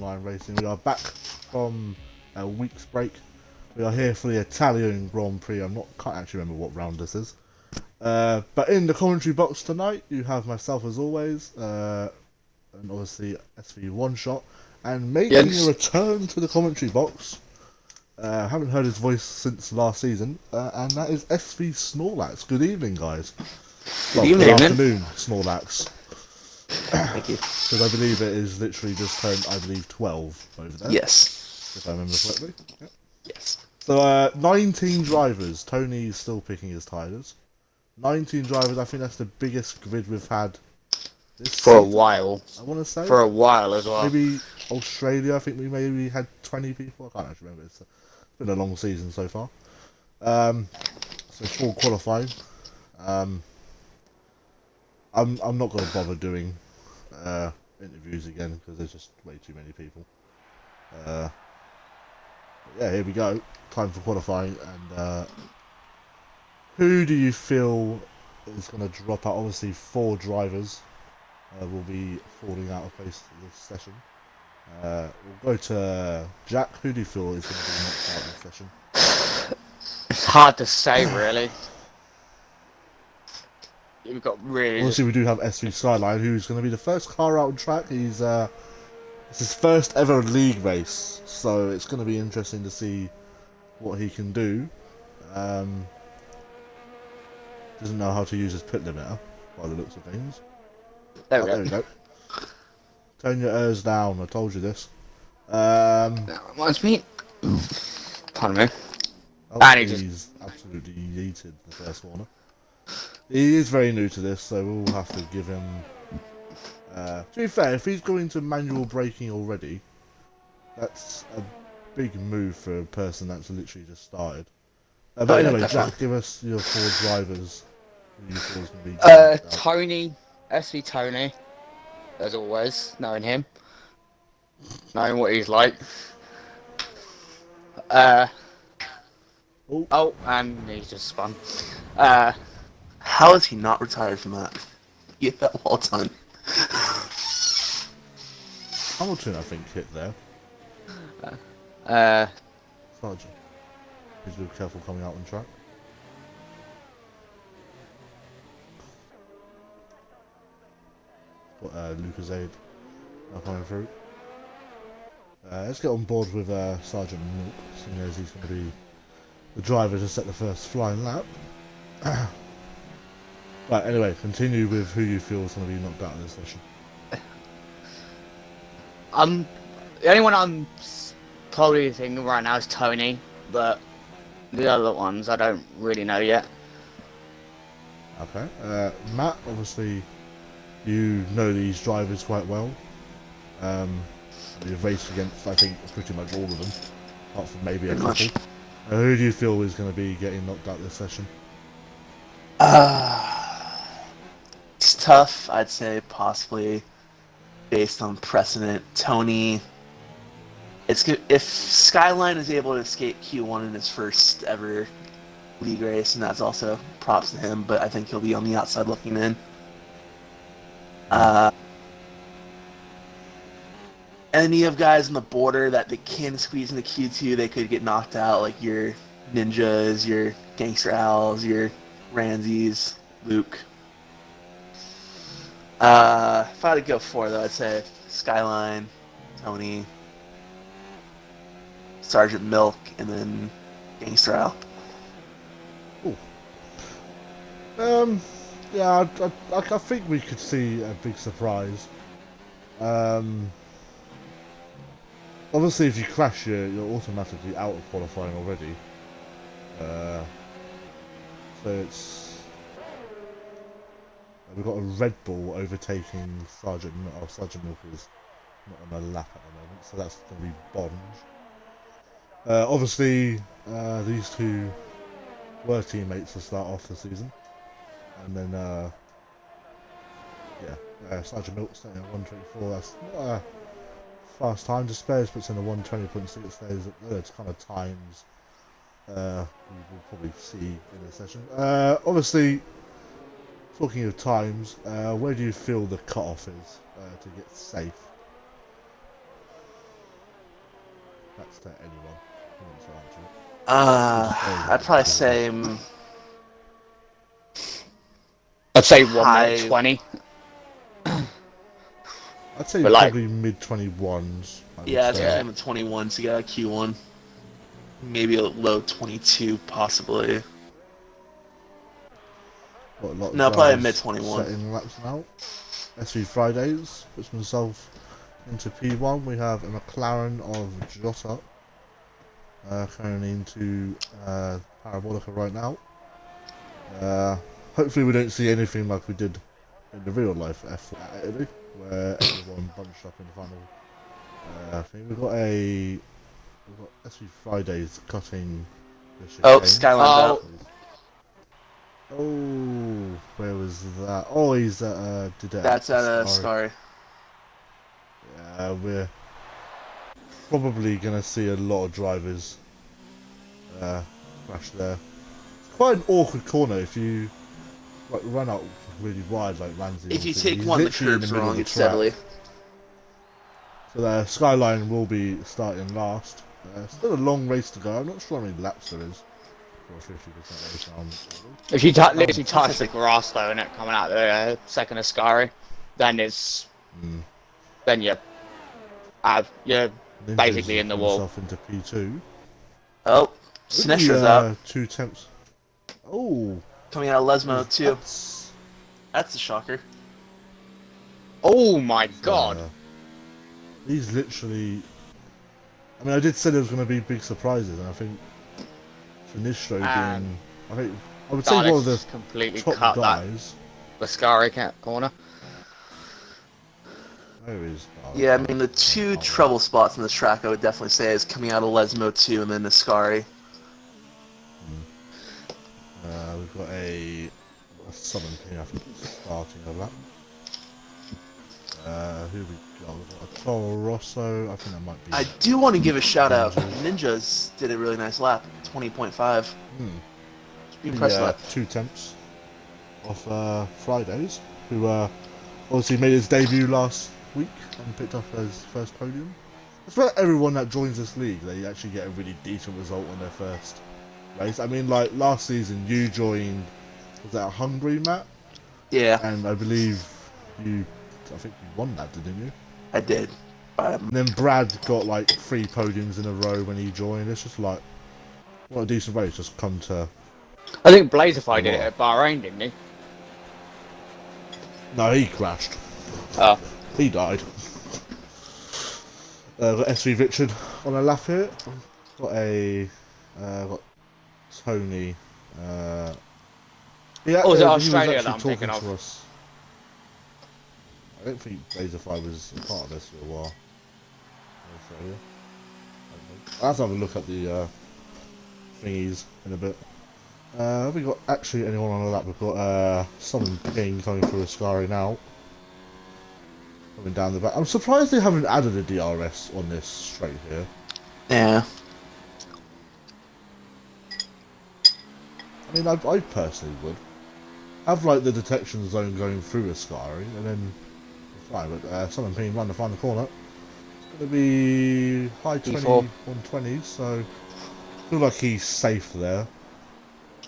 Online Racing. We are back from a week's break. We are here for the Italian Grand Prix. Can't actually remember what round this is. But in the commentary box tonight, you have myself as always, and obviously SV Shot, and making a return to the commentary box. Haven't heard his voice since last season, and that is SV Snorlax. Good evening, guys. Good afternoon, Snorlax. Thank you. Because I believe it is literally just turned, 12 over there. Yes. If I remember correctly. Yep. Yes. So, 19 drivers. Tony's still picking his tires. 19 drivers, I think that's the biggest grid we've had this For a season, while. I want to say. For a while as well. Maybe Australia, I think we maybe had 20 people. I can't actually remember. It's been a long season so far. So full qualifying. I'm not going to bother doing interviews again because there's just way too many people. But yeah, here we go. Time for qualifying. And who do you feel is going to drop out? Obviously, 4 drivers will be falling out of place this session. We'll go to Jack. Who do you feel is going to be knocked out this session? It's hard to say, really. We've got really. Obviously, we do have SV Skyline, who's going to be the first car out on track. It's his first ever league race, so it's going to be interesting to see what he can do. Doesn't know how to use his pit limiter, by the looks of things. There we go. Turn your ears down, I told you this. That reminds me. Pardon me. Oh, he's absolutely yeeted the first corner. He is very new to this, so we'll have to give him... to be fair, if he's going to manual braking already, that's a big move for a person that's literally just started. But anyway, Jack, give us your 4 drivers who you feel is going to be... Tony, SV Tony, as always, knowing him. Knowing what he's like. Oh, and he's just spun. How is he not retired from that? Get that wall done. Hamilton, I think, hit there. Sergeant. Please be careful coming out on track. Got Lucas Aid now coming through. Let's get on board with Sergeant Milk, seeing as he's going to be the driver to set the first flying lap. Right, anyway, continue with who you feel is going to be knocked out of this session. The only one I'm probably thinking right now is Tony, but the other ones I don't really know yet. Okay, Matt, obviously you know these drivers quite well. You've raced against, I think, pretty much all of them, apart from maybe a couple. Who do you feel is going to be getting knocked out this session? It's tough. I'd say possibly based on precedent. Tony. It's good if Skyline is able to escape Q1 in his first ever league race, and that's also props to him. But I think he'll be on the outside looking in. And you have guys on the border that they can squeeze into Q2. They could get knocked out, like your Ninjas, your Gangster Owls, your Ranzies, Luke. If I had to go 4, though, I'd say Skyline, Tony, Sergeant Milk, and then Gangster Owl. Ooh. Yeah, I think we could see a big surprise. Obviously, if you crash, you're automatically out of qualifying already. So it's... We've got a Red Bull overtaking Sergeant Milk. Oh, Sergeant Milk is not on a lap at the moment, so that's going to be Bond. Obviously, these 2 were teammates to start off the season. And then, Sergeant Milk staying at 124. That's not a fast time. To Spares puts in a 120.6. There's kind of times we will probably see in this session. Obviously, talking of times, where do you feel the cutoff is to get safe? laps to anyone. I wouldn't say that to you. I'd probably say I'd say 1 High- minute 20. I'd say But, like- probably mid 21s. yeah, it's say. kind of 21 to get a Q1. Maybe a low 22, possibly. Got a lot of No, probably drivers mid-21. setting laps now. SV Fridays puts himself into P1. We have a McLaren of Jota coming into Parabolica right now. Hopefully we don't see anything like we did in the real life F4 at Italy, where everyone bunched up in the final. I think we've got SV Fridays cutting the chicane. Oh, Skyline's out. Oh, where was that? Oh, he's at did it. That's at Ascari. Yeah, we're probably gonna see a lot of drivers crash there. It's quite an awkward corner if you like run out really wide like Ramsey. If you He's take one of the literally in curbs middle of wrong, the it's track. deadly. So the Skyline will be starting last. Still a long race to go. I'm not sure how many laps there is for a 50% race round. If you literally touch the grass though and it coming out the second Ascari, then it's then you're Ninja's basically in the wall. himself into P2. Oh, Sinistra's out. 2 temps. Oh, Coming out of Lesmo, too. that's, That's a shocker. Oh my god! he's literally. I mean, I did say there was going to be big surprises, and I think Sinistro being. I think I would say one of the completely top cut guys. that Ascari corner. Where is? Yeah, I mean, the two trouble spots in this track, I would definitely say, is coming out of Lesmo 2 and then Ascari. We've got a Southern King, I think, starting of that. Who we got? We've got a Toro Rosso. I think that might be. I do want to give a shout out. Ninjas did a really nice lap, 20.5. Be impressed with that. 2 temps off Fridays, who obviously made his debut last week and picked up his first podium. That's where everyone that joins this league, they actually get a really decent result on their first race. I mean, like last season, you joined, was that Hungary, Matt? Yeah, And I believe I think you won that, didn't you? I did. And then Brad got like 3 podiums in a row when he joined. It's just like, what a decent race, just come to. I think Blazify did it at Bahrain, didn't he? No, he crashed. Oh. He died. Got SV Richard on a lap here. Got Tony. Yeah, Oh, is it he was Australia actually that I'm thinking talking to of? us. I don't think Blazify was a part of this for a while. Australia. I'll have to have a look at the thingies in a bit. Have we got actually anyone on the lap? We've got Southern King coming through Ascari now. Coming down the back. I'm surprised they haven't added a DRS on this straight here. Yeah. I mean, I personally would. Have like the detection zone going through Ascari and then fine, but Southern King run the final corner. It's going to be high 120s, so I feel like he's safe there.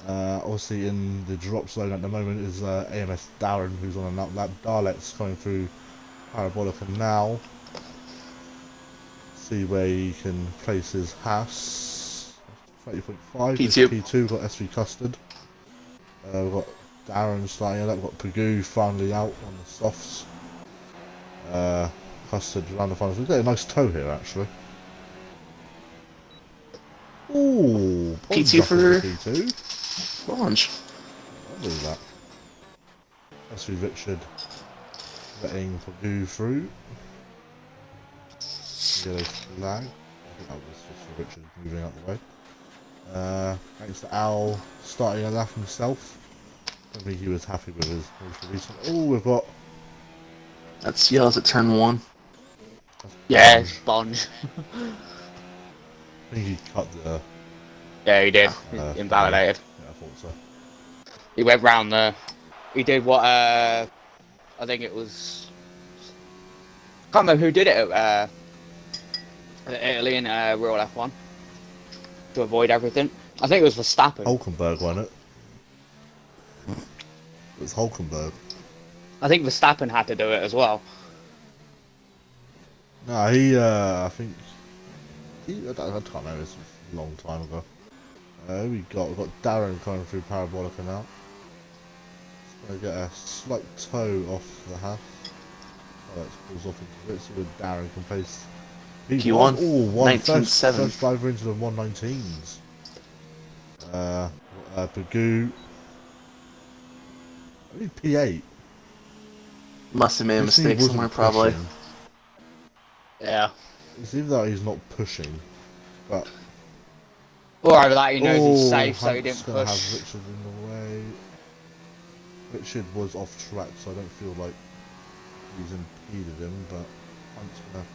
Obviously in the drop zone at the moment is AMS Darren, who's on a lap. Darlet's coming through Parabolica now. See where he can place his Haas. 30.5. P2. P2 got SV Custard. We've got Darren starting that. We've got Pagoo finally out on the softs. Custard around the finals. We've got a nice toe here actually. Ooh, P2 for P2. launch. I'll do that. SV Richard letting Pagoo through. Yellow flag. I think that was just for Richard moving out the way. Thanks to Al starting a lap himself. I don't think he was happy with his recent. Oh, we've got. That's yellows at turn 1. Yeah, Sponge. I think he cut the. Yeah, he did. Invalidated. Yeah, I thought so. He went round the. He did what? I think it was. I can't remember who did it at Italy in real F1 to avoid everything. I think it was Verstappen. Hulkenberg won it. It was Hulkenberg. I think Verstappen had to do it as well. No, he, I think, I can't remember, it's a long time ago. We've got Darren coming through Parabolica now. Just gonna get a slight toe off the half. Oh, that pulls off into it, so Darren can place P1, P1. First 19.7. driver into the 119s. Pagoo. Only P8. Must have made a Guess he mistake wasn't somewhere, probably. pushing. Yeah. It's either that he's not pushing, but Or either that he knows he's safe, so he Hunt's didn't gonna push. have Richard in the way. Richard was off track, so I don't feel like he's impeded him, but Hunt's gonna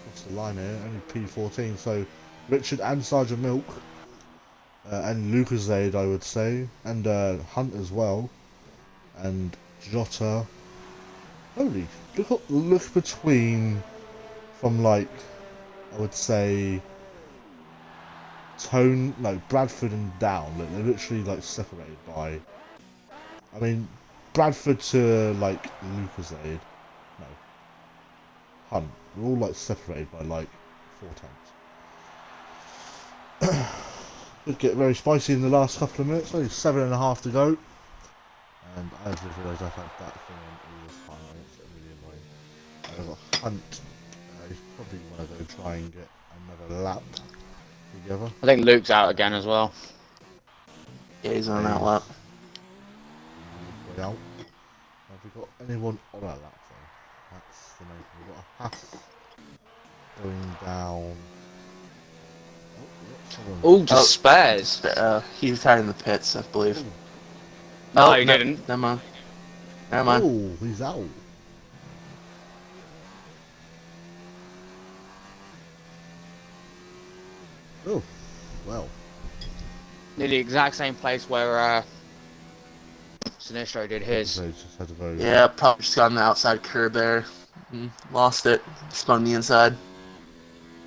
cross the line here. Only P14, so Richard and Sergeant Milk, and Lucasade, I would say, and Hunt as well, and Jota. Holy, look between, from like, I would say, like Bradford and down, like, they're literally like separated by, I mean, Bradford to like Lucasade, no, Hunt, we're all like separated by like 4 tenths. Could get very spicy in the last couple of minutes, only 7.5 to go, and I just realised I've had that thing on all this time, and it's really annoying. I've got Hunt, he's probably want to go try and get another lap together. I think Luke's out again as well. Yeah, he's on that lap. Way out. Have we got anyone on our lap though? That's the main thing. We've got a Haas going down. Oh, just spares. He retired in the pits, I believe. Ooh. No, Oh, he didn't. Never mind. Never mind. Oh, he's out. Oh, well. Near the exact same place where Sinistro did his. So just had to go. Yeah, probably just got on the outside curb there. Lost it. Spun the inside.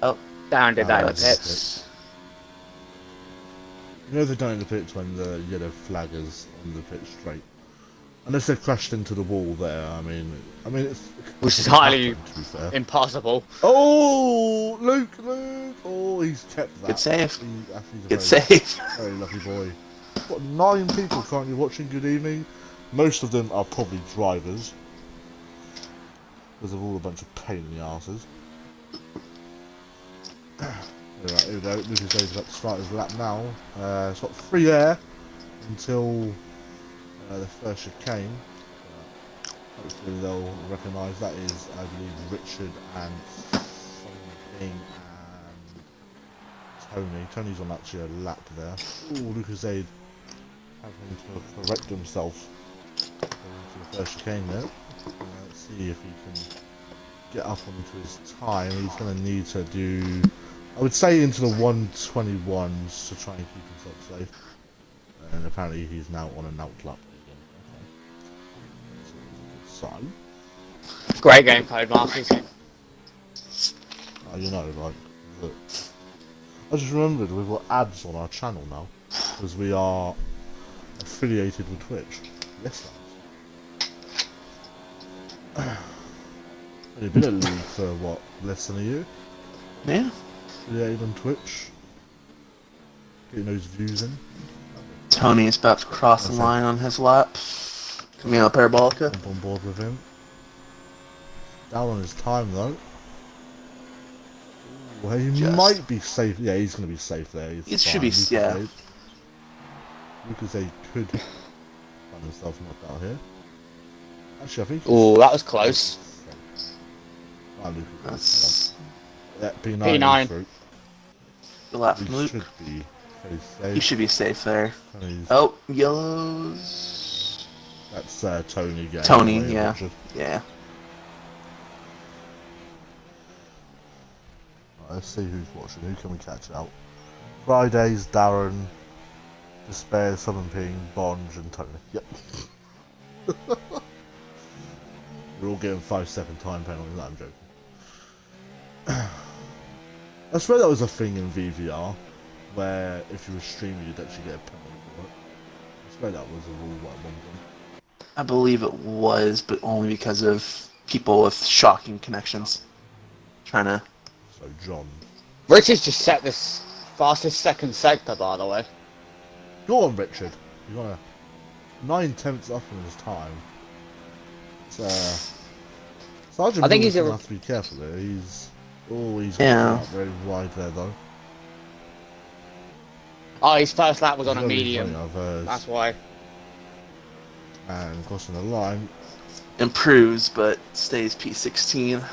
Oh, Darren did that in the that's pits. You know they're done in the pits when the yellow flag is on the pit straight. Unless they've crashed into the wall there, I mean it's... Which is highly happened, to be fair. impossible. Oh, Luke! Oh, he's kept that. good save. He's a Good very, save. very lucky boy. Got 9 people currently watching. Good evening. Most of them are probably drivers, because they're all a bunch of pain in the asses. Alright, here we go. Lucas Dave's about to start his lap now. It's got free air until the first chicane. Hopefully they'll recognise that is, I believe, Richard and something and Tony. Tony's on actually a lap there. Ooh, Lucas Aid having to correct himself into the first chicane there. Let's see if he can get up onto his time. He's going to need to do, I would say, into the 121s to try and keep himself safe. And apparently he's now on an outlap. So, Great game, Code Masters. you know, like, look. I just remembered we've got ads on our channel now, because we are affiliated with Twitch. Yes, lads. You've been at League for what, less than a year? Yeah. Affiliated on Twitch. Getting those views in. Tony is about to cross the line on his lap. Coming out Parabolica. Jump on board with him. Down on his time though. Well, he might be safe. Yeah, he's going to be safe there. It should be, yeah. Lucas Aid could find himself knocked out here. Actually, I think. Oh, that was close. Ah, Lucas. That's Yeah, P9. P9. Through. the lap He from Luke. should be very safe. He should be safe there. Tony's, Oh, yellows. That's Tony again. Tony, Anyway, yeah. Richard. Yeah. Right, let's see who's watching. Who can we catch out? Fridays, Darren, Despair, Southern Ping, Bonge, and Tony. Yep. We're all getting 5-second time penalties. No, I'm joking. I swear that was a thing in VVR, where if you were streaming, you'd actually get a penalty for it. I swear that was a rule at one point. I believe it was, but only because of people with shocking connections. Trying to... So, John. Richard's just set this fastest second sector, by the way. Go on, Richard. You got 9/10 off on his time. Sergeant I think he's gonna have to be careful there. He's Yeah. out very wide there though. Oh, his first lap was on a Very medium. funny, I've heard. That's why. And crossing the line. improves, but stays P16.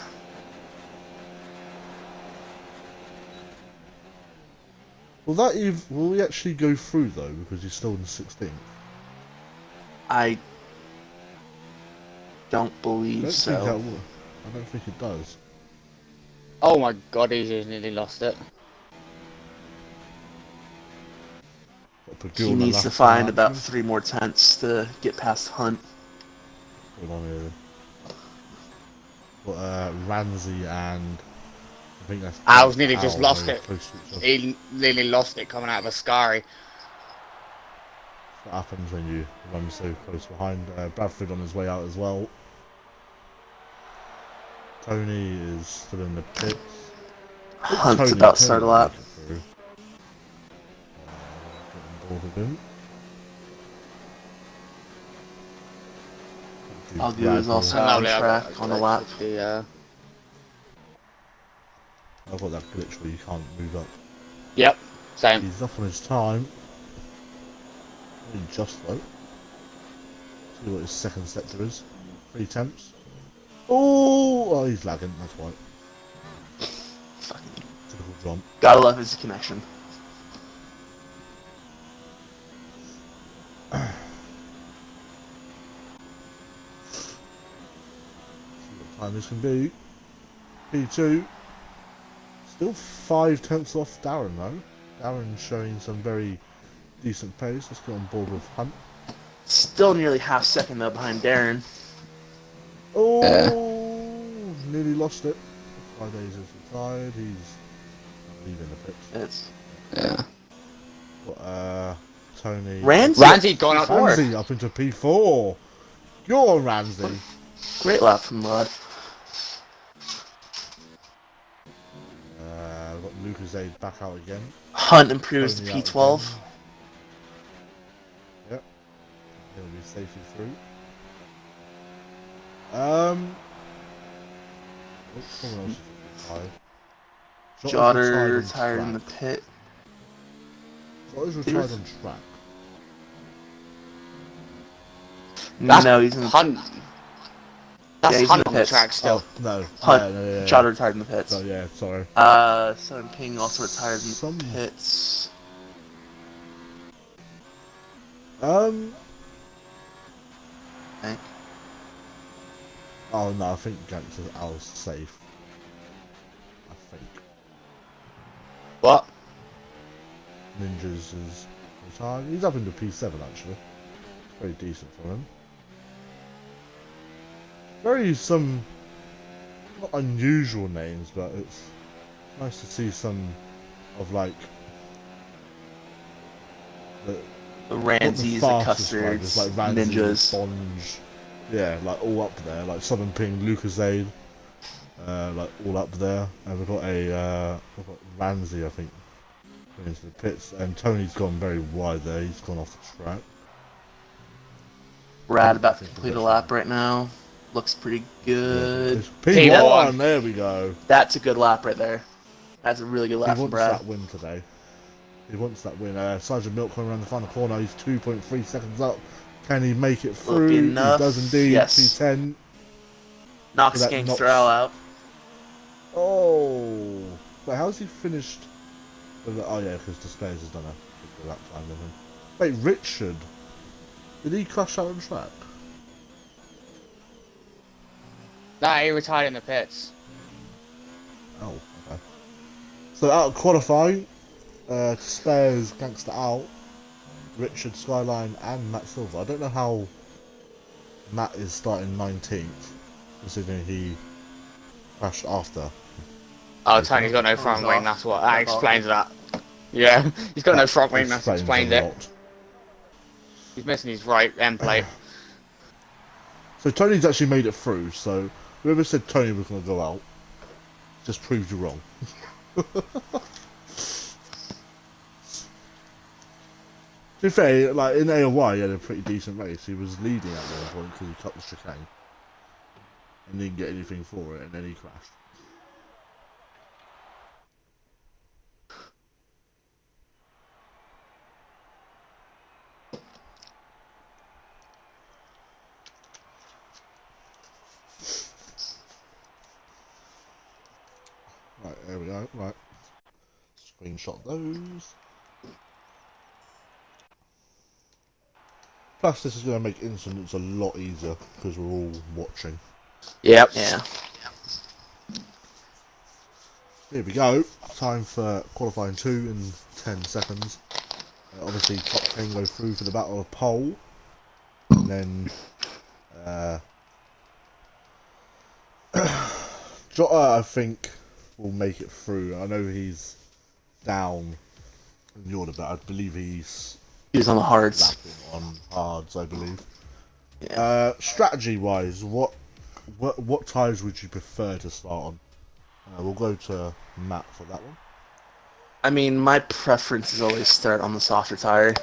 Will we actually go through though, because he's still in 16th? I don't I believe don't so. think that will. I don't think it does. Oh my god, he's nearly lost it. He needs to find about 3 more tenths to get past Hunt. Hold on here. Got Ramsey and I think that's. I was nearly just Al lost very it. close to each other. He nearly lost it coming out of Ascari. What happens when you run so close behind? Bradford on his way out as well. Tony is still in the pits. Hunt's about to start a lap. Getting bored of him. Algu is also And on now track on the lap. I've got that glitch where you can't move up. Yep, same. He's up on his time. Only just though. See what his second sector is. 3 temps. Oh, he's lagging, that's why. Fucking Typical John. gotta love his connection. See what time this can be. P2. Still 5 tenths off Darren though. Darren's showing some very decent pace. Let's get on board with Hunt. Still nearly half second though behind Darren. Oh, nearly lost it. Fridays is retired. He's leaving the pits. It's Yeah. But, Tony. Randy's gone up forward. Ramsey up into P4. Go on, Ramsey. great lap from Rod. We've got Lucas Aid back out again. Hunt improves to Tony out P12. again. Yep. He'll be safely through. Someone else is retired. Jotter retired in the pit. Jotter's retired on track. That's No, he's in the Hunt. That's Yeah, he's in Hunt the on the pits. track still. Oh, no. Hunt. Yeah. Jotter retired in the pits. So, yeah, sorry. Sun Ping also retired in Some- the pits. Okay. Okay. Oh no, I think Gangster's Al's safe. I think. What? Ninjas is retired. He's up into P7 actually. It's very decent for him. Very not unusual names, but it's nice to see some of like the The Ranzies, the fastest Custards, riders, like Ramsey, Ninjas. Sponge, yeah, like all up there, like Southern Ping, Lucas Aid, like all up there, and we've got we've got Ramsey, I think, going into the pits, and Tony's gone very wide there. He's gone off the track. Brad about to complete a lap right now. Looks pretty good. It's P1, there we go. That's a good lap right there. That's a really good lap He from wants Brad. that win today. He wants that win. Sergeant Milk coming around the final corner. He's 2.3 seconds up. Can he make it Will it through? be He enough? does indeed. Yes. P10. Knocks So that Gangster knocks- out. Oh, wait, how's he finished? Oh yeah, because Despairs has done a good lap time with him. Wait, Richard, did he crash out on track? Nah, he retired in the pits. Oh, okay. So out of qualifying, Despairs, Gangster out, Richard, Skyline, and Matt Silver. I don't know how Matt is starting 19th, considering he crashed after Oh, Tony's got no front wing, that's what, that explains that. Yeah, he's got no front wing, that explains a it. lot. He's missing his right end plate. So Tony's actually made it through, so whoever said Tony was going to go out just proved you wrong. To be fair, like in AOY he had a pretty decent race. He was leading at one point because he cut the chicane and didn't get anything for it, and then he crashed. Right, there we go. Right, screenshot those. Plus, this is going to make incidents a lot easier because we're all watching. Yep. Yeah. Here we go. Time for qualifying 2 in 10 seconds. Obviously, top 10 go through for the battle of pole, and then Jota, I think, will make it through. I know he's down in the order, but I believe he's on the hards. lapping on hards, I believe. Yeah. Strategy-wise, what tyres would you prefer to start on? We'll go to Matt for that one. I mean, my preference is always start on the softer tire,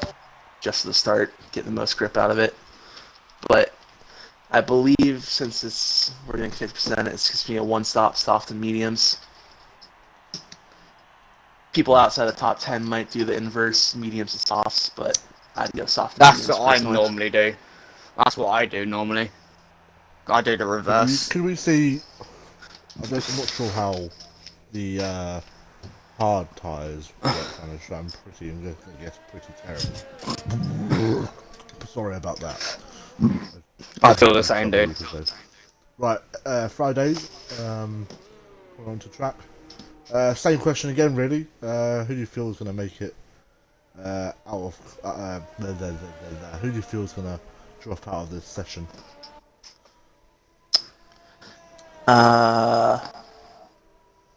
just to the start, get the most grip out of it. But I believe since we're doing 50%, it's just being a one-stop soft and mediums. People outside the top 10 might do the inverse, mediums and softs, but I'd go soft and That's mediums what I personally. normally do. That's what I do normally. I do the reverse. Could we see? I'm not sure how the hard tyres work on it. I'm pretty terrible. Sorry about that. I feel the same, dude. Right, Fridays. We're on to track. Same question again, really. Who do you feel is going to make it out of? Who do you feel is going to drop out of this session?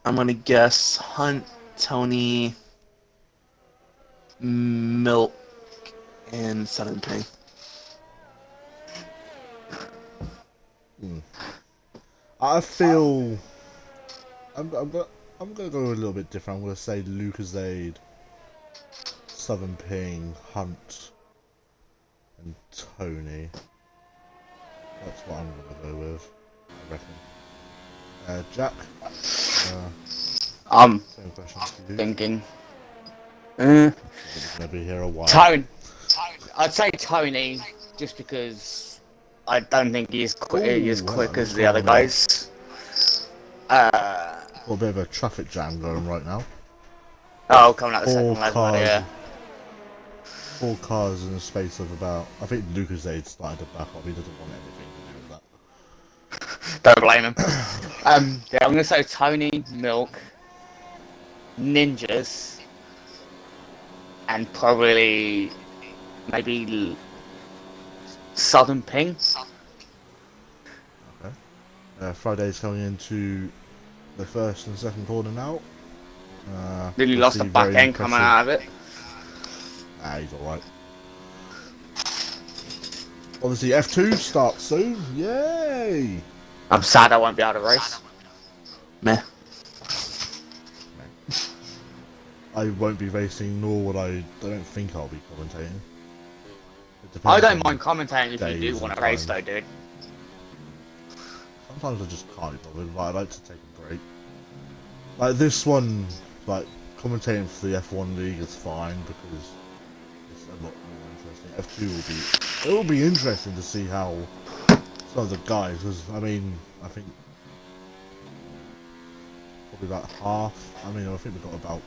I'm gonna guess Hunt, Tony, Milk, and Southern Ping. I feel I'm gonna go a little bit different. I'm gonna say Lucasade, Southern Ping, Hunt, and Tony. That's what I'm gonna go with, I reckon. Jack, I'm same question to you. thinking. He's gonna be here a while. Tone. I'd say Tony, just because I don't think he's as quick as the other guys. Got a bit of a traffic jam going right now. Oh, coming out the second level, yeah. 4 cars in a space of about. I think Lucasade started to back up. He doesn't want anything to do with that. Don't blame him. Yeah, I'm gonna say Tony, Milk, Ninjas, and probably maybe Southern Ping. Okay. Friday's coming into the first and second corner now. Really lost the back end coming out of it. He's alright. Obviously, F2 starts soon. Yay! I'm sad I won't be able to race. Meh. I won't be racing, nor would I don't think I'll be commentating. I don't mind commentating if you do want to race though, dude. Sometimes I just can't be bothered, but I like to take a break. Like this one, like commentating for the F1 League is fine because it's a lot more interesting. F2 will be interesting to see how some of the guys, because I mean, I think probably about half. I mean, I think we've got about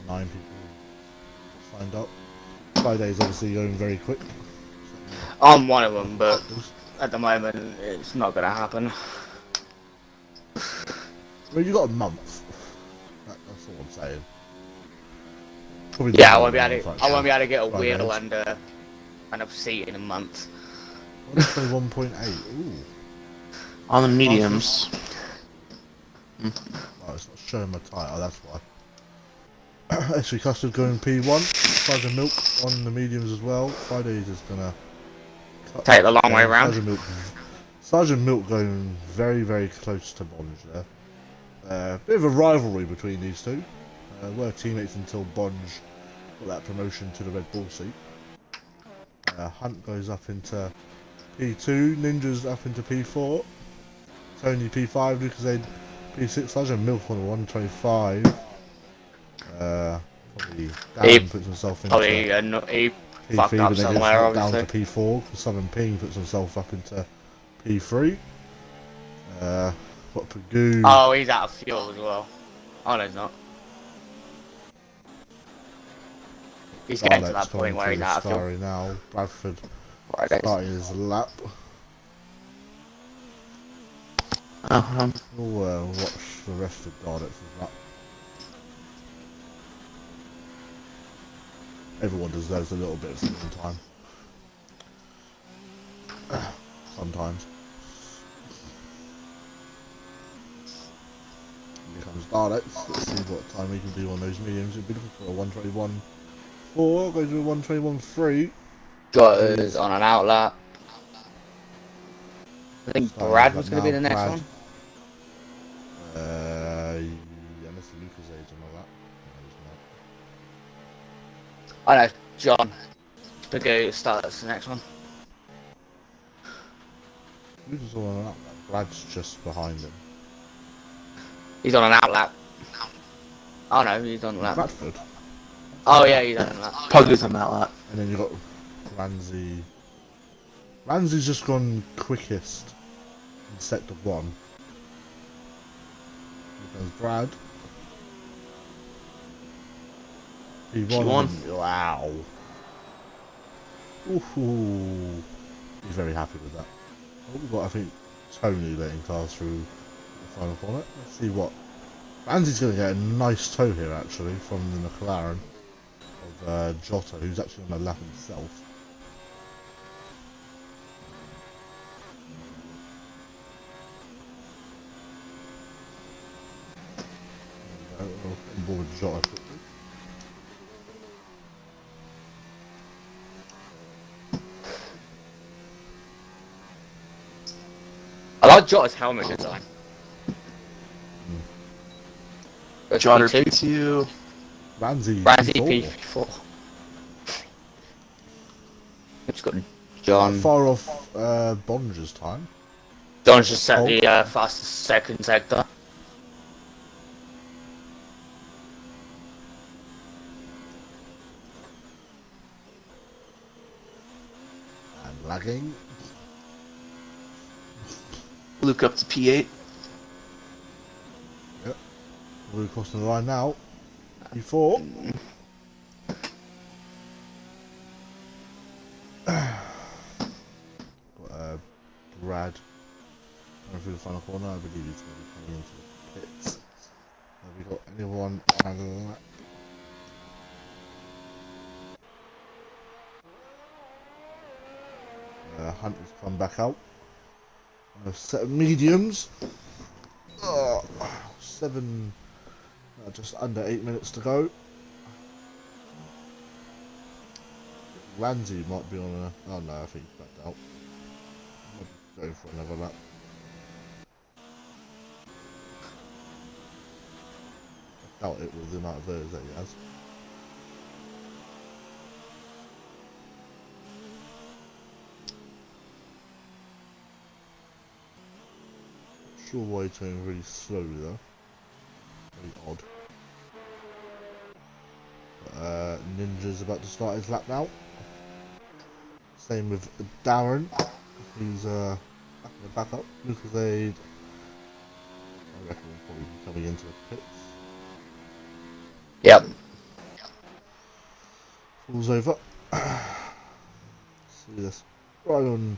9 people signed up. Friday's obviously going very quick. I'm one of them, but at the moment it's not gonna happen. Well, you got a month. That's all I'm saying. Probably Yeah, I won't be able to get a wheel and a seat in a month. 121.8. Ooh. On the mediums. Oh, Oh, it's not showing my title, that's why. SV Custard going P1. Sergeant Milk on the mediums as well. Friday's is gonna Take the long way round. Sergeant Milk going very, very close to Bonge there. Bit of a rivalry between these two. Were teammates until Bonge got that promotion to the Red Bull seat. Hunt goes up into P2, Ninja's up into P4, Tony P5, Lucasade P6, Sergeant Milk on the 125. Probably Darren puts himself into He P3, fucked up but then gets somewhere, knocked down obviously. to P4 because Southern Ping puts himself up into P3. What Pagoo? Oh, he's out of fuel as well. Oh, no, he's not. He's getting to that point where he's out of fuel. Now. Bradford Right, starting his lap. We'll watch the rest of Gardex's lap. Everyone deserves a little bit of screen time. Sometimes. Here comes Dardex. Let's see what time we can do on those mediums. We'll be looking for a 121.4. Goes to a 121.3. Got us on an outlap. I think Starting Brad his was lap going to be now. the next Brad. one. Yeah, unless Lucas age and all that. No, he's not. I know, John. Pagoo starts the next one. Lucas all on an up. Brad's just behind him. He's on an outlap. Oh no, he's on lap. Bradford. Oh yeah, he's on an lap. Puggy's on that lap. And then you've got Ramsey. Ramsey's just gone quickest in sector 1. Here comes Brad. P1. Wow. Ooh. He's very happy with that. Oh, we've got, I think, Tony letting cars through the final corner. Let's see what. Ramsey's going to get a nice tow here, actually, from the McLaren of Jota, who's actually on the lap himself. On board with Jota quickly. I like Jota's helmet design. John P2. P2. Ramsey P4. P4. It's got John. Far off Bonge's time. John's just set the fastest second sector. And lagging. Luke up to P8. Yep. We're crossing the line now. P4. Got Brad going through the final corner. I believe he's going to be coming into the pits. Have we got anyone on the lap? Hunt has come back out. A set of mediums. Just under 8 minutes to go. Ramsey might be on a. Oh no, I think he's backed out. Might be going for another lap. I doubt it with the amount of those that he has. Sure why he's going really slowly though. Very odd. Ninja's about to start his lap now. Same with Darren. He's back up. Lucas Aid. I reckon will probably be coming into the pits. Yep. Falls over. See this. Right on.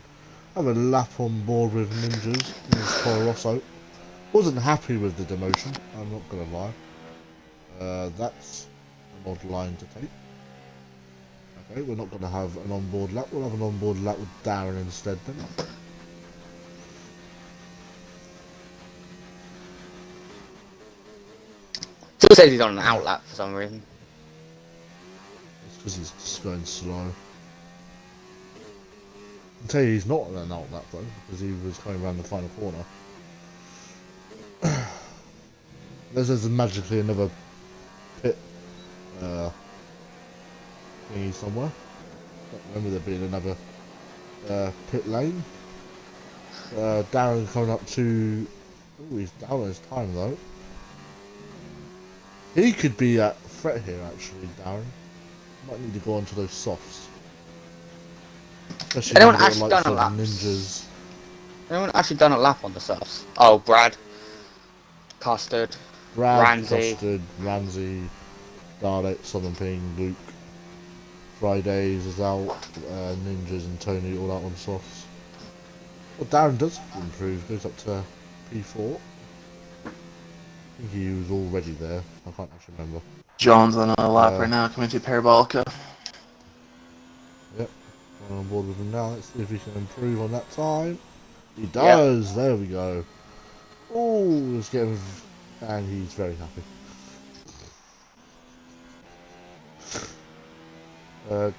Have a lap on board with Ninjas. Here's Toro Rosso. Wasn't happy with the demotion, I'm not gonna lie. That's an odd line to take. Okay, we're not gonna have an onboard lap, we'll have an onboard lap with Darren instead then. still says he's on an outlap for some reason. It's because he's just going slow. I can tell you he's not on an outlap though, because he was coming around the final corner. There's magically another pit thingy somewhere. Don't remember there being another pit lane. Darren coming up to... Oh, he's down on his time though. He could be at threat here actually, Darren. Might need to go onto those softs. Especially Anyone when you've actually got done a the likes lap? of ninjas. Anyone actually done a lap on the subs? Oh, Brad. Custard. Brad, Ramsey. Custard, Ramsey, Dalek, Southern Ping, Luke. Fridays is out, Ninjas and Tony all out on softs. Well, Darren does improve, goes up to P4. I think he was already there, I can't actually remember. John's on a lap right now, coming to Parabolica. Yep, I'm on board with him now. Let's see if he can improve on that time. He does, yep. There we go. Oh, let's get him, and he's very happy.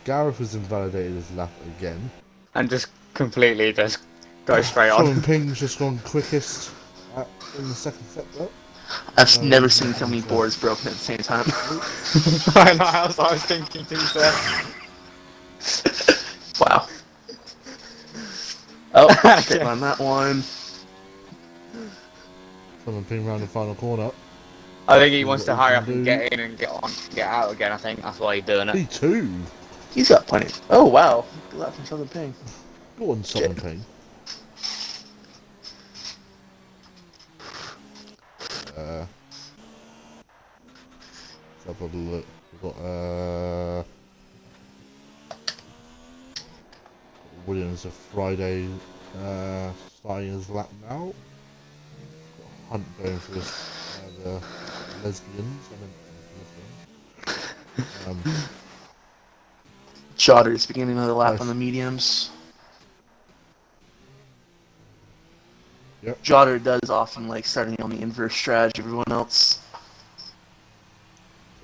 Gareth has invalidated his lap again. And just completely just go straight on. Sean Ping's just gone quickest in the second sector. I've never seen so many boards broken at the same time. I know, I was thinking too, sir. Wow. Oh, straight on that one. Sean Ping round the final corner. I think he wants to hurry up and get in and get out again, I think. That's why he's doing it. P2? He's got plenty. Oh, wow. Good luck from Southern Ping. Go on, Southern Ping. Let's have a look. We've got Williams of Friday starting his lap now. Got Hunt going for this, the lesbians. Jotter's beginning of the lap nice. on the mediums. Yep. Jotter does often like starting on the inverse strategy of everyone else.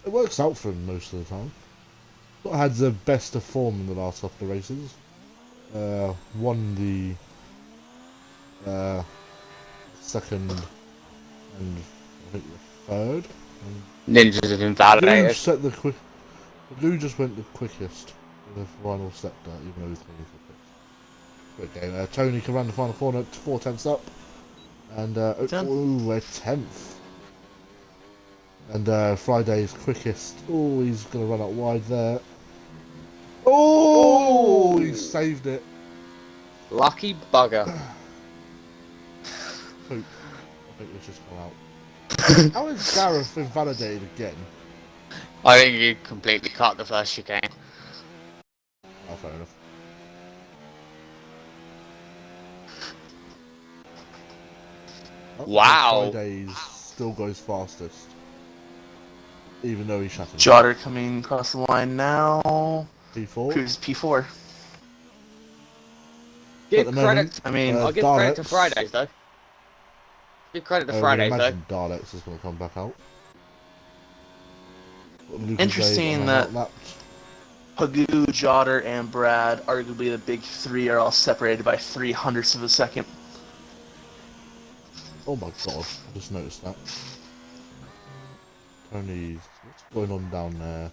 It works out for him most of the time. Not had the best of form in the last couple of races. Won the second and I think the third. Ninjas have invalidated. Lou set the quick. Lou just went the quickest in the final sector, even though he's coming for quick game. Tony can run the final corner 4 tenths up, and we're 10th. And Friday's quickest. Oh, he's gonna run out wide there. Oh, he saved it. Lucky bugger. Poop. I think it's just come out. How is Gareth invalidated again? I think he completely cut the first chicane. Oh, fair enough. Oh, Wow. Fridays still goes fastest. Even though he's shutting. Jotter coming across the line now. P4. Who's P4? Give At the credit. moment, I mean, I'll give credit to Daleks. Fridays though. Give credit to I Fridays though. imagine Daleks is going to come back out. Interesting that Pagoo, Jotter, and Brad, arguably the big three, are all separated by 0.03 of a second. Oh my god, I just noticed that. Tony, what's going on down there?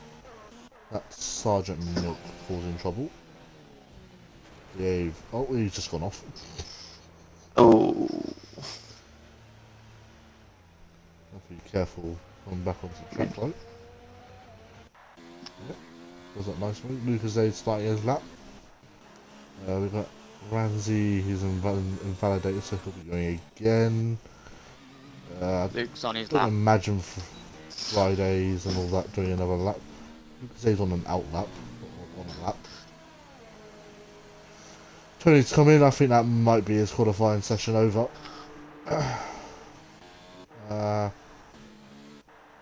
That Sergeant Milk causing trouble. Yeah, oh, he's just gone off. Oh. Have to be careful coming back onto the track light. Yep, does that nicely. Lucas Aid starting his lap. We've got Ramsey, he's invalidated, so he'll be going again. Luke's on his Don't lap. imagine Fridays and all that doing another lap. Lucas Aid's on an out lap, not on a lap. Tony's come in, I think that might be his qualifying session over.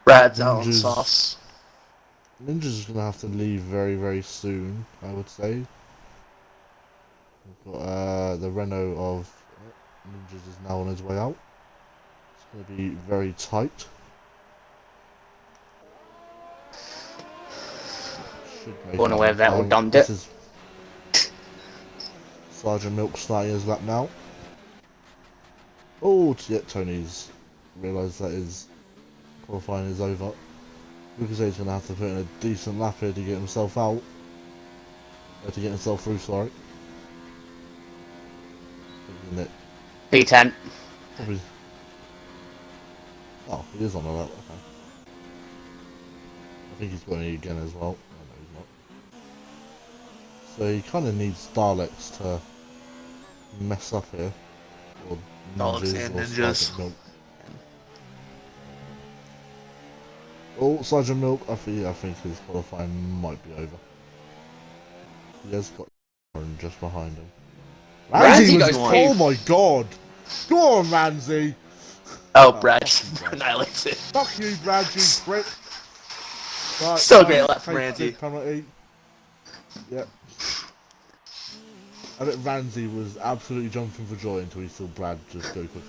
Brad's out on Ninjas. softs. Ninja's is going to have to leave very, very soon, I would say. We've got the Renault of Ninjas is now on his way out. It's going to be very tight. Should make Don't know up where in that will time. dumped This it. is Sergeant Milk starting his lap now. Oh, yeah, Tony's realised that his qualifying is over. Lucas A's going to have to put in a decent lap here to get himself out. To get himself through, sorry. Isn't it? P10. Probably. Oh, he is on a lap, okay. I think he's going to again as well. Oh, no, he's not. So he kind of needs Daleks to mess up here. Or Daleks ninjas, and or ninjas. Sergeant Milk. Oh, Sergeant Milk, I think his qualifying might be over. He has got Aaron just behind him. Ramsey was, goes oh my god! Go on, Ramsey! Oh, Oh, Brad fuck you, Brad. annihilates it. Fuck you, Brad, you prick! Right, Still a great lap from take Ramsey. the penalty. Yep. I bet Ramsey was absolutely jumping for joy until he saw Brad just go quicker.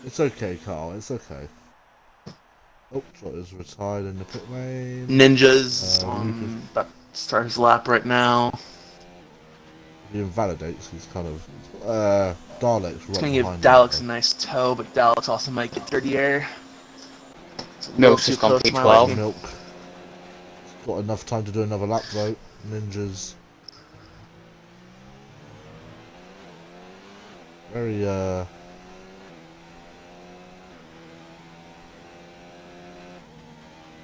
It's okay, Carl, it's okay. Oh, Trotter's retired in the pit lane. Ninja's Lucas. about to start his lap right now. He invalidates, he's kind of... Dalek's right It's gonna give behind Daleks a him. nice toe, but Daleks also might get dirty air. It's a little Milk's too just gone close to my P12. liking. Milk. He's got enough time to do another lap though. Ninjas. Very, They're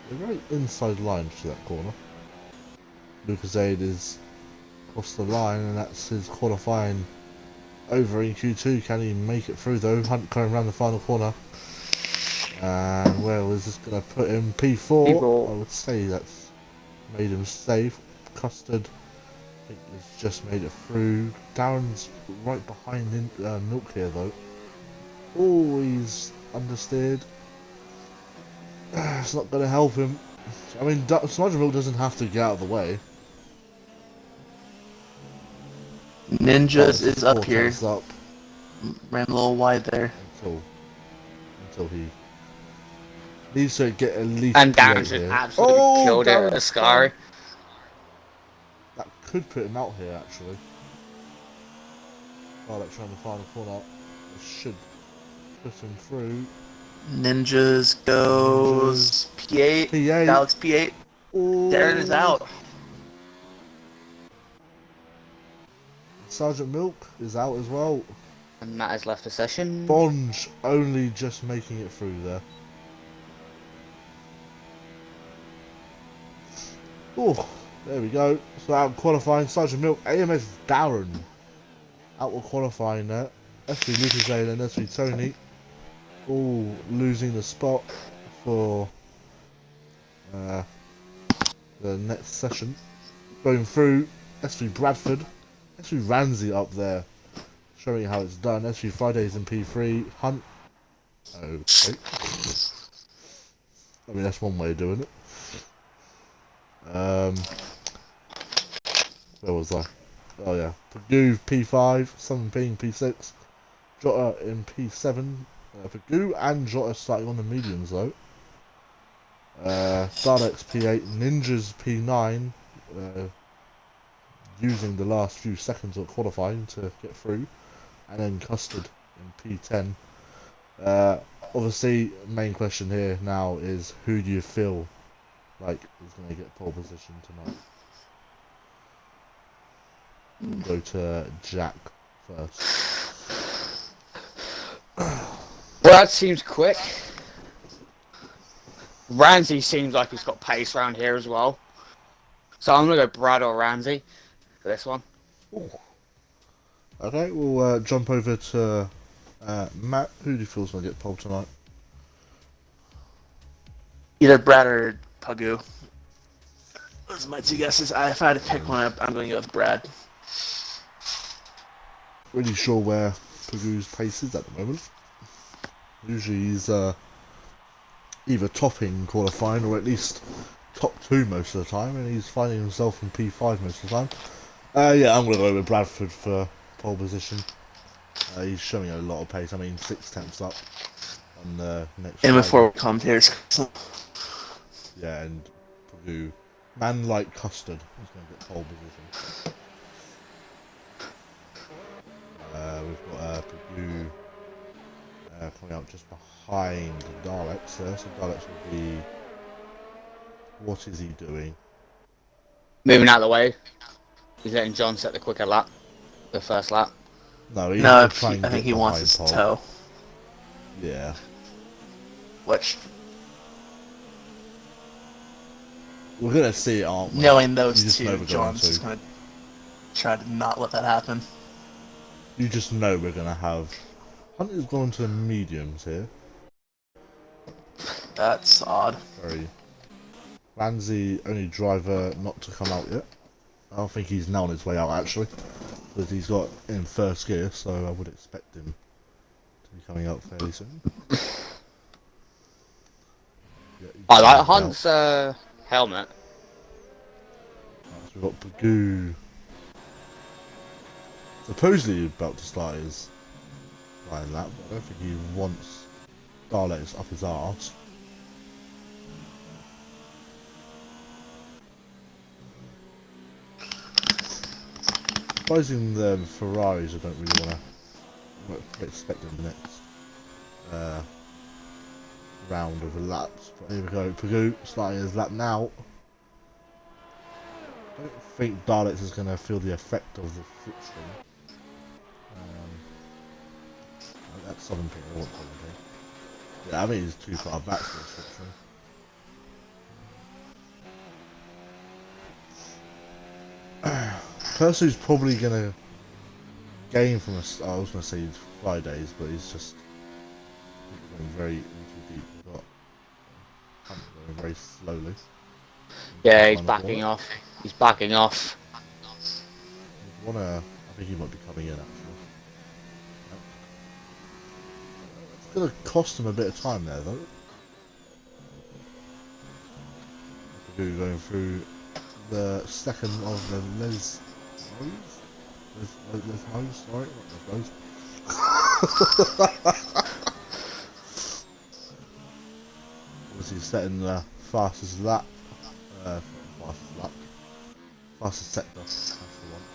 very inside line to that corner. Lucasade is across the line and that's his qualifying over in Q2. Can he make it through though? Hunt coming around the final corner. And well, is this going to put him P4? P4. I would say that's made him safe. Custard, I think, has just made it through. Darren's right behind Milk here though. Oh, he's understeered. It's not going to help him. I mean, Sergeant Milk doesn't have to get out of the way. Ninjas is up Four here. tenths up Ran a little wide there. until he needs to get at least And P8 Darren just here. absolutely killed it at Darren- the sky. That could put him out here actually. Alex around the final corner. It should put him through. Ninjas goes P8. P8. Daleks P8. Oh. Darren is out. Sergeant Milk is out as well. And Matt has left the session. Bonge only just making it through there. Oh, there we go. So out of qualifying, Sergeant Milk, AMS Darren out of qualifying there. SV Lucasade and SV Tony all losing the spot for the next session. Going through SV Bradford, SV Ramsey up there, showing how it's done. SV Fridays in P3, Hunt. Okay. I mean, that's one way of doing it. Where was I? Oh yeah, Pagoo P5, Southern Ping P6, Jota in P7. Pagoo and Jota starting on the mediums though. Daleks P8, Ninjas P9, using the last few seconds of qualifying to get through, and then Custard in P10. Obviously, main question here now is who do you feel like is going to get pole position tonight? We'll go to Jack first. Well, that seems quick. Ramsey seems like he's got pace around here as well. So I'm going to go Brad or Ramsey for this one. Ooh. Okay, we'll jump over to Matt. Who do you feel is going to get pole tonight? Either Brad or Pagoo. Those are my two guesses. If I had to pick one, I'm going to go with Brad. Really sure where Pagoo's pace is at the moment. Usually he's either topping qualifying or at least top 2 most of the time, and he's finding himself in P5 most of the time. Yeah, I'm going to go with Bradford for pole position. He's showing a lot of pace. I mean, 6 tenths up on the next. And before commentators. Yeah, and Pagoo Man like custard. He's going to get pole position. We've got Purdue coming up just behind Daleks there. So Daleks will be. What is he doing? Moving out of the way. He's letting John set the quicker lap. The first lap. No, he's No, going to try and I think get he wants behind his pole. toe. Yeah. Which, We're going to see it, aren't we? knowing You those just know two, we're John's going just to. going to try to not let that happen. You just know we're going to have. Hunter's gone to mediums here. That's odd. Very. Ramsey, only driver not to come out yet. I don't think he's now on his way out actually, because he's got in first gear, so I would expect him to be coming out fairly soon. Yeah, I like Hunt's helmet. So we've got Bagoo. Supposedly about to start his flying lap, but I don't think he wants Daleks up his arse. Surprising the Ferraris, I don't really want to expect in the next round of laps. But here we go, Pagoo starting his lap now. I don't think Daleks is going to feel the effect of the friction. That's something I want to. Yeah, I think he's too far back for this friction. Person who's probably going to gain from us, I was going to say Fridays, but he's just going very into deep. We've got Hunt going very slowly. Yeah, he's backing off. He's backing off. I think he might be coming in actually. It's going to cost him a bit of time there though. Going through the second of the Les Hose, sorry, not Les Hose. Obviously setting the fastest lap, fastest sector, that's the one.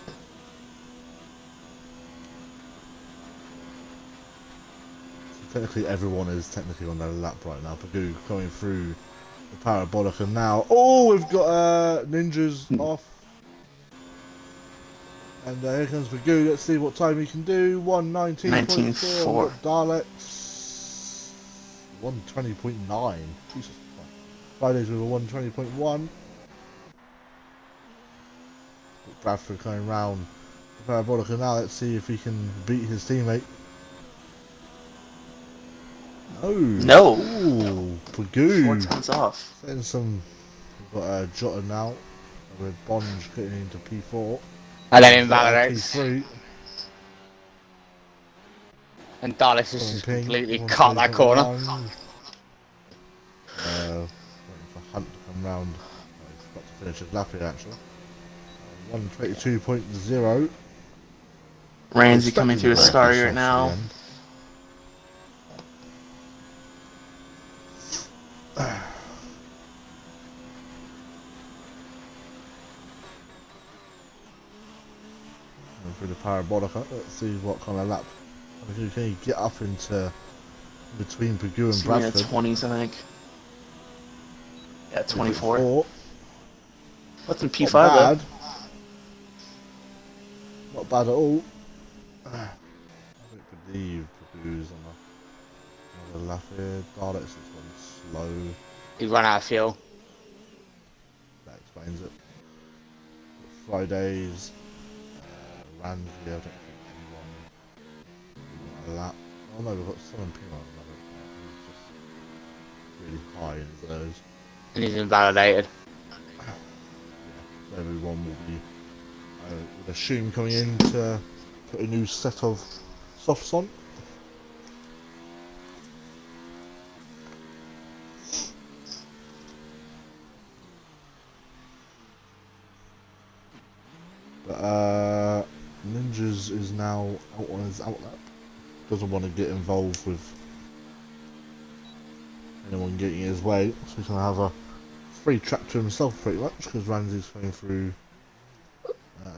So technically everyone is technically on their lap right now. Pagoo going through the parabolic and now, oh, we've got ninjas off. And here comes Pagoo. Let's see what time he can do. 1:19.4. Daleks 1:20.9. Jesus Christ. Fridays with a 1:20.1. Bradford going round the parabolic now. Let's see if he can beat his teammate. No. Ooh, Pagoo. 4 times off. Setting some. We've got Jota now with Bonge getting into P4. And then invalidates. P3. And Dallas has just Ping, completely cut that corner. Waiting for Hunt to come round. He's got to finish his lap here actually. 1:22.0. Ramsey coming through a Scary right now. Through the parabolica, let's see what kind of lap can he get up into between Pagoo and Bradford. 20s, I think. Yeah, 24. What's in P5 Not bad. though? Not bad at all. I don't believe Pagoo's on another lap here. Daleks is going slow. He ran out of fuel. That explains it. Fridays. Ramsey, I don't think anyone a lap. Oh no, we've got someone ping on another. He's just really high in those. And he's invalidated. Yeah, so everyone will be, I would assume, coming in to put a new set of softs on. But Ninjas is now out on his outlap. Doesn't want to get involved with anyone getting in his way, so he's going to have a free track to himself pretty much because Ramsey's going through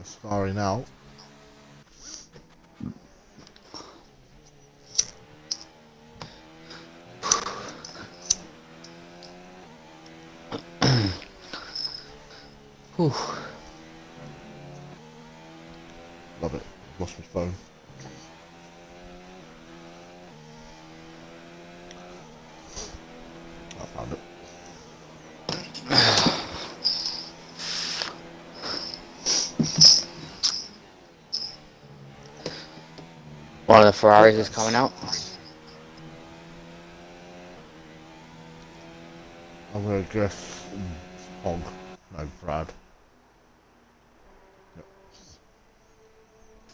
Starry now. Whew. Love it. Lost my phone. I found it. One of the Ferraris is coming out. I'm gonna guess Hog. No, Brad.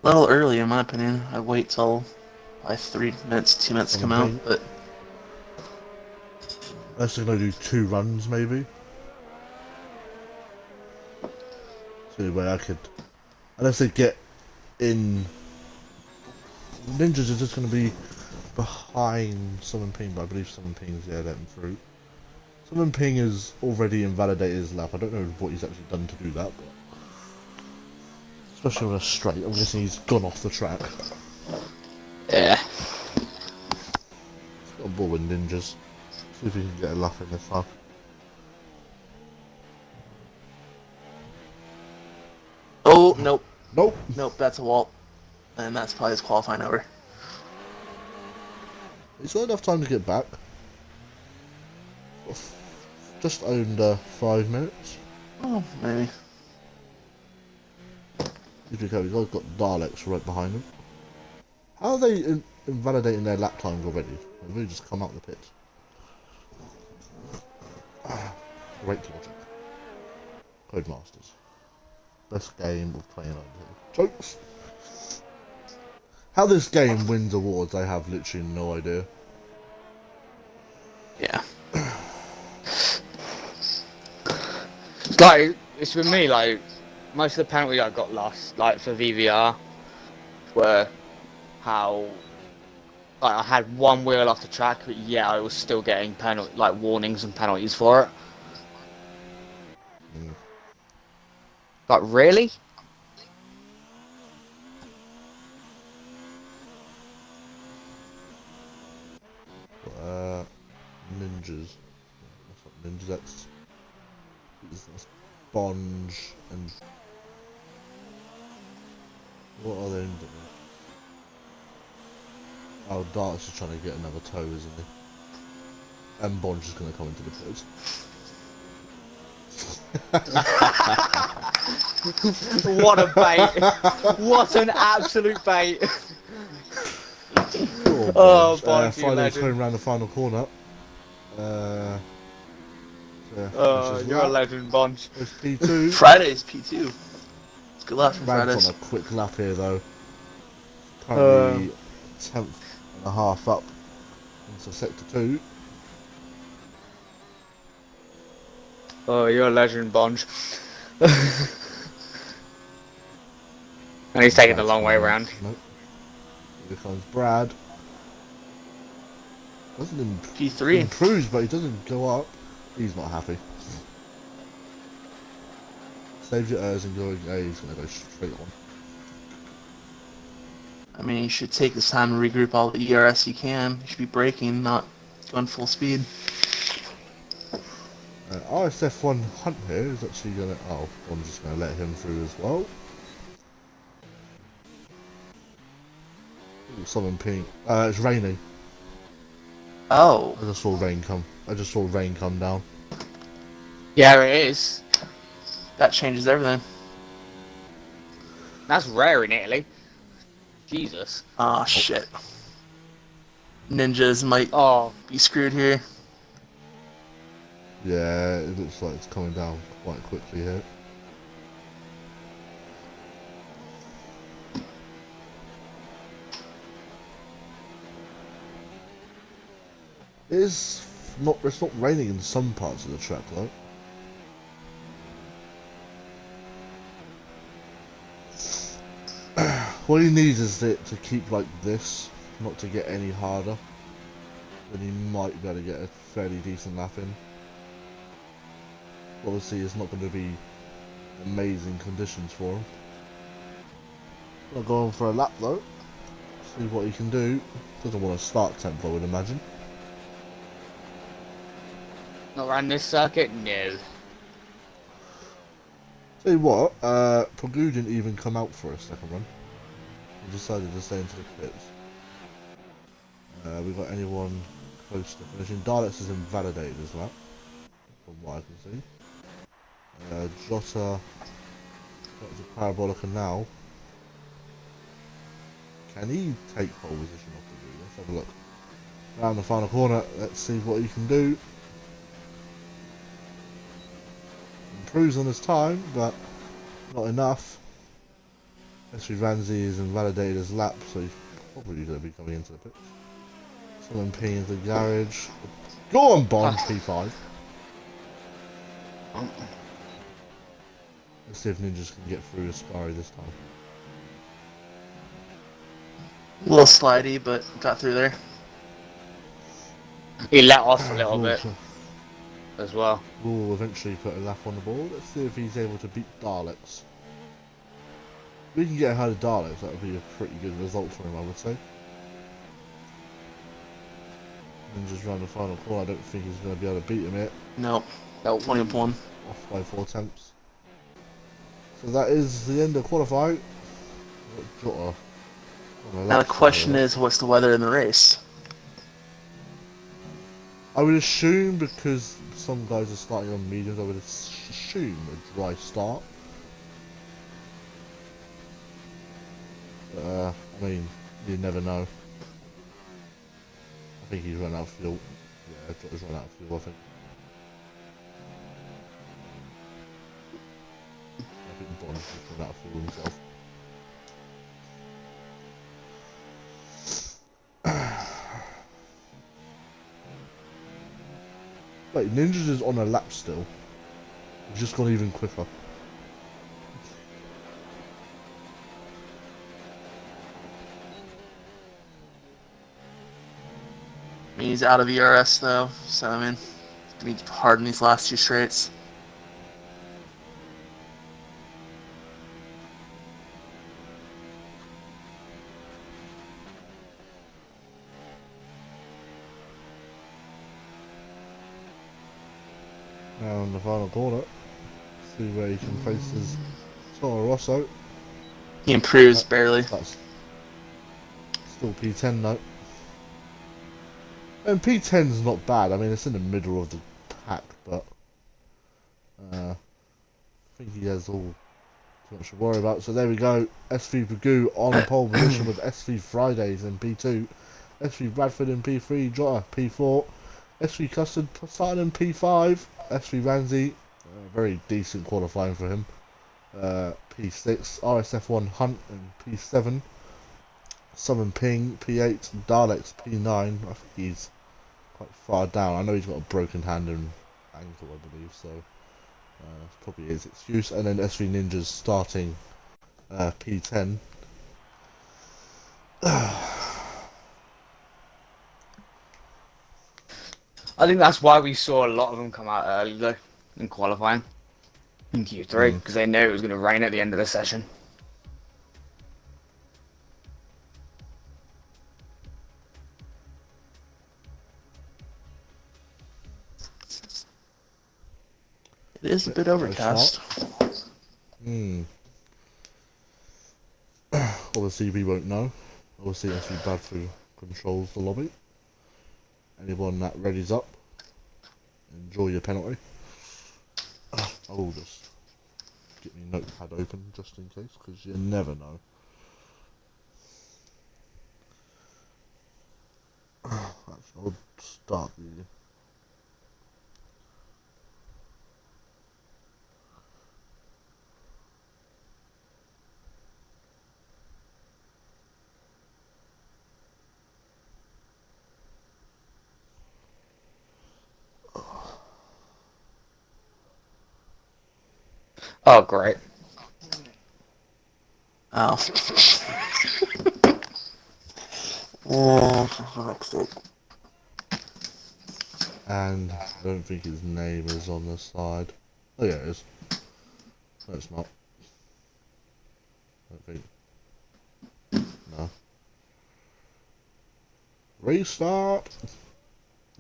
A little early, in my opinion. I'd wait till like 3 minutes, 2 minutes to come out, but Unless they're gonna do 2 runs, maybe. See where I could. Unless they get in. Ninjas are just gonna be behind Summon Ping, but I believe Summon Ping's letting through. Summon Ping has already invalidated his lap. I don't know what he's actually done to do that, but especially on a straight, I'm guessing he's gone off the track. Yeah. He's got a ball with Ninjas. See if he can get a lap in this time. oh nope, Nope. nope, that's a Walt, and that's probably his qualifying over. He's got enough time to get back. Just under 5 minutes. Oh, maybe. If you go, he's got Daleks right behind him. How are they invalidating their lap times already? They've really just come out of the pits. Great logic. Codemasters. Best game of 2019. Jokes. How this game wins awards, I have literally no idea. Yeah. It's like, it's with me, like, most of the penalties I got lost, like, for VVR, were how, like, I had one wheel off the track, but yeah, I was still getting like, warnings and penalties for it. Mm. Like, really? Ninjas. That's not ninjas, that's Sponge and what are they doing? Oh, Dart's is trying to get another toe, isn't he? And Bonge is going to come into the pits. What a bait! What an absolute bait! Oh, Bonge, you finally legend. coming around the final corner. Yeah, Oh, finishes you're a lap. legend, Bonge. It's P2. Friday's P2. It's good luck for Rag's Fridays. on a quick lap here though. Currently 10th and a half up into sector 2. Oh, you're a legend, Bonge. And he's taking the Brad's long way coming around. up. Nope. Here comes Brad. Doesn't P3. improves, but he doesn't go up. He's not happy. Saves your airs and going A, he's going to go straight on. I mean, you should take this time to regroup all the ERS you can. You should be braking, not going full speed. RSF1 Hunt here is actually going to... Oh, I'm just going to let him through as well. Ooh, Summon Pink. It's raining. Oh. I just saw rain come down. Yeah, it is. That changes everything. That's rare in Italy. Jesus. Oh, shit. Ninjas might Oh, be screwed here. Yeah, it looks like it's coming down quite quickly here. It's not raining in some parts of the track though. What he needs is it to keep like this, not to get any harder. Then he might be able to get a fairly decent lap in. Obviously, it's not going to be amazing conditions for him. Gonna go on for a lap though. See what he can do. Doesn't want to start 10th, I would imagine. Not around this circuit, no. Tell you what, Pagoo didn't even come out for a second run. He decided to stay into the pits. We got anyone close to finishing? Daleks is invalidated as well, from what I can see. Jota got to Parabolica now. Can he take pole position off the wheel? Let's have a look. Round the final corner, let's see what he can do. Improves on his time, but not enough. SV Ramsey is invalidated his lap, so he's probably going to be coming into the pits. Someone peeing into the garage. Go on, Bond, P5. Let's see if Ninjas can get through Ascari this time. A little slidey, but got through there. He let off a little bit as well. We'll eventually put a lap on the board. Let's see if he's able to beat Daleks. If we can get ahead of Daleks, that would be a pretty good result for him, I would say. Ninjas round the final corner, I don't think he's going to be able to beat him yet. Nope. 21. Off by 4 attempts. So that is the end of qualifying. Jota. Now the question is, what's the weather in the race? I would assume, because some guys are starting on mediums, I would assume a dry start. I mean, you never know. I think he's run out of fuel. Yeah, Jota's run out of fuel, I think. I think Bond's just run out of fuel himself. Wait, Ninjas is on a lap still. He's just gone even quicker. He's out of ERS though, so I mean, it's gonna be hard in these last 2 straights. Now in the final corner, see where he can place his Toro Rosso. He improves barely. That's still P10 though. And P10's not bad. I mean, it's in the middle of the pack, but I think he has all too much to worry about. So there we go. SV Pagoo on pole position with SV Fridays in P2, SV Bradford in P3, Jota P4, SV Custard starting in P5, SV Ramsey, very decent qualifying for him, P6, RSF1 Hunt in P7, Southern Ping P8, Daleks P9. I think he's quite far down. I know he's got a broken hand and ankle, I believe, so that's probably his excuse. And then SV Ninjas starting P10. I think that's why we saw a lot of them come out early though in qualifying in Q3 because they knew it was going to rain at the end of the session. It is a bit overcast. Obviously we won't know. Obviously SV Bradford controls the lobby. Anyone that readies up, enjoy your penalty. I will just get my notepad open just in case, because you never know. Actually, I'll start the... Oh, great. Oh. Oh, for fuck's sake. And I don't think his name is on the side. Oh yeah, it is. No, it's not. I don't think. No. Restart!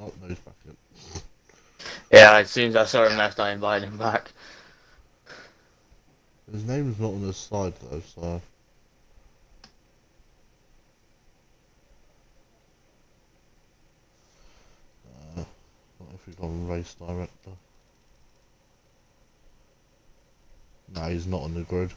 Oh, no, he's back in. Yeah, as soon as I saw him left, I invited him back. His name's not on the side though, so... Not if we've got a race director. No, he's not on the grid.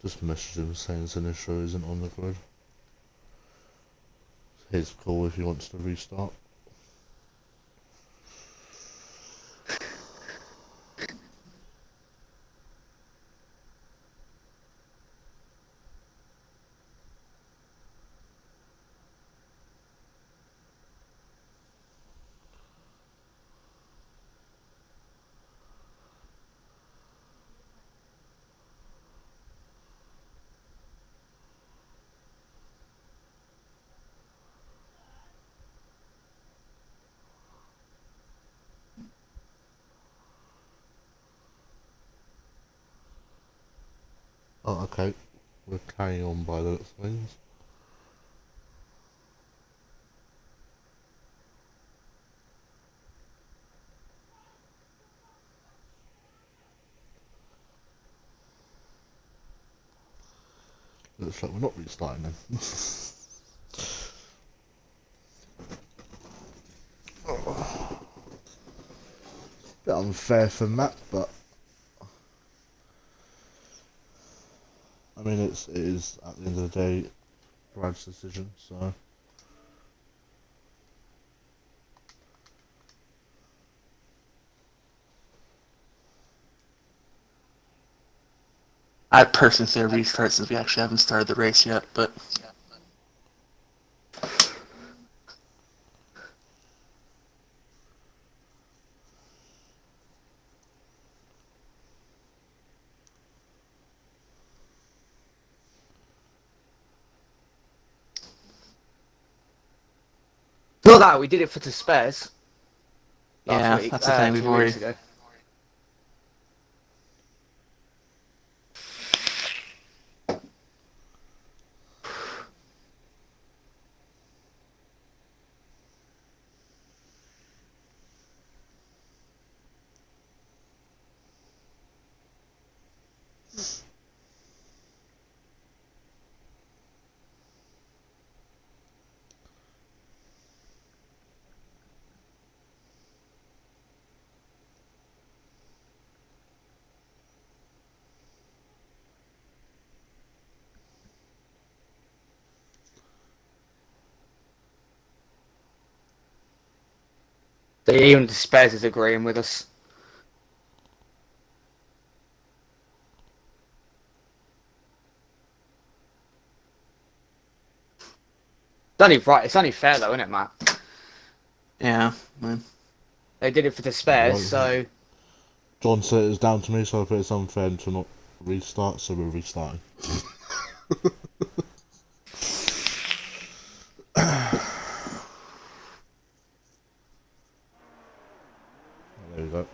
Just messaged him saying Sinistro isn't on the grid. It's his call if he wants to restart. Oh, okay. We're carrying on by the looks of things. Looks like we're not restarting then. Bit unfair for Matt, but I mean it is at the end of the day Brad's decision, so I'd personally say restart since we actually haven't started the race yet, but Not that, we did it for the spares yeah, last week, that's the thing. 2 weeks ago. So even the spares is agreeing with us. It's only right. It's only fair though, isn't it, Matt? Yeah, man. They did it for the spares, so John said it was down to me, so I thought it's unfair to not restart, so we're restarting. There we go.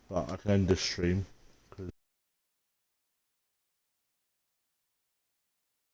But I can end this stream.